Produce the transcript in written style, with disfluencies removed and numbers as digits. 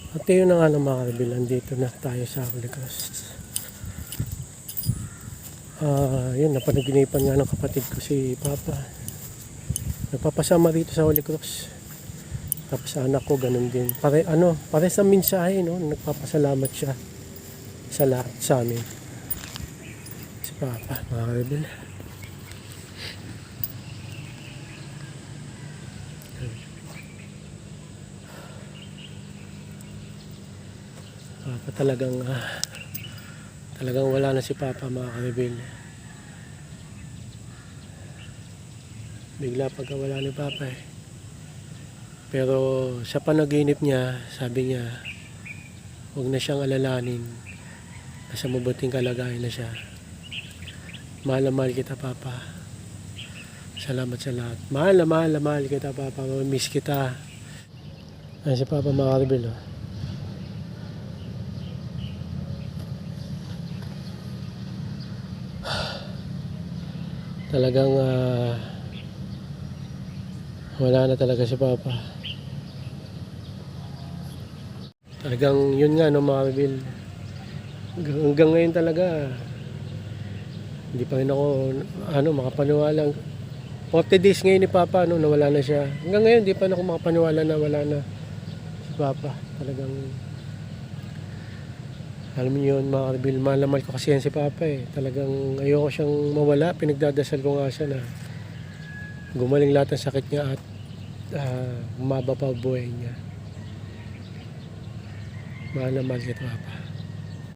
At yun na nga ng mga kabilang, dito na tayo sa Holy Cross. Yun, napanaginipan nga ng kapatid ko si Papa. Nagpapasama rito sa Holy Cross. Tapos sa anak ko, ganun din. Pare sa mensahe, no? Nagpapasalamat siya sa lahat sa amin. Si Papa, mga kabilang. Papa talagang wala na si Papa, mga ka-rebel. Bigla pagka wala ni Papa eh. Pero sa panaginip niya, sabi niya huwag na siyang alalanin, nasa mabuting kalagayan na siya. Mahal na mahal kita, Papa. Salamat sa lahat. Mahal na mahal kita, Papa. Miss kita. Ay, si Papa, mga ka-rebel, oh. Talagang wala na talaga si Papa. Talagang yun nga, no, mga kabil. Hanggang ngayon talaga hindi pa rin ako makapaniwala. 40 days ngayon ni Papa, no, nawala na siya. Hanggang ngayon hindi pa rin ako makapaniwala na wala na si Papa. Talagang alam niyo yun, mga kabil, malamal ko kasi yan si Papa eh. Talagang ayoko siyang mawala. Pinagdadasal ko nga siya na gumaling lahat ng sakit niya at umaba pa buhay niya. Mahal na mahal kita, Papa.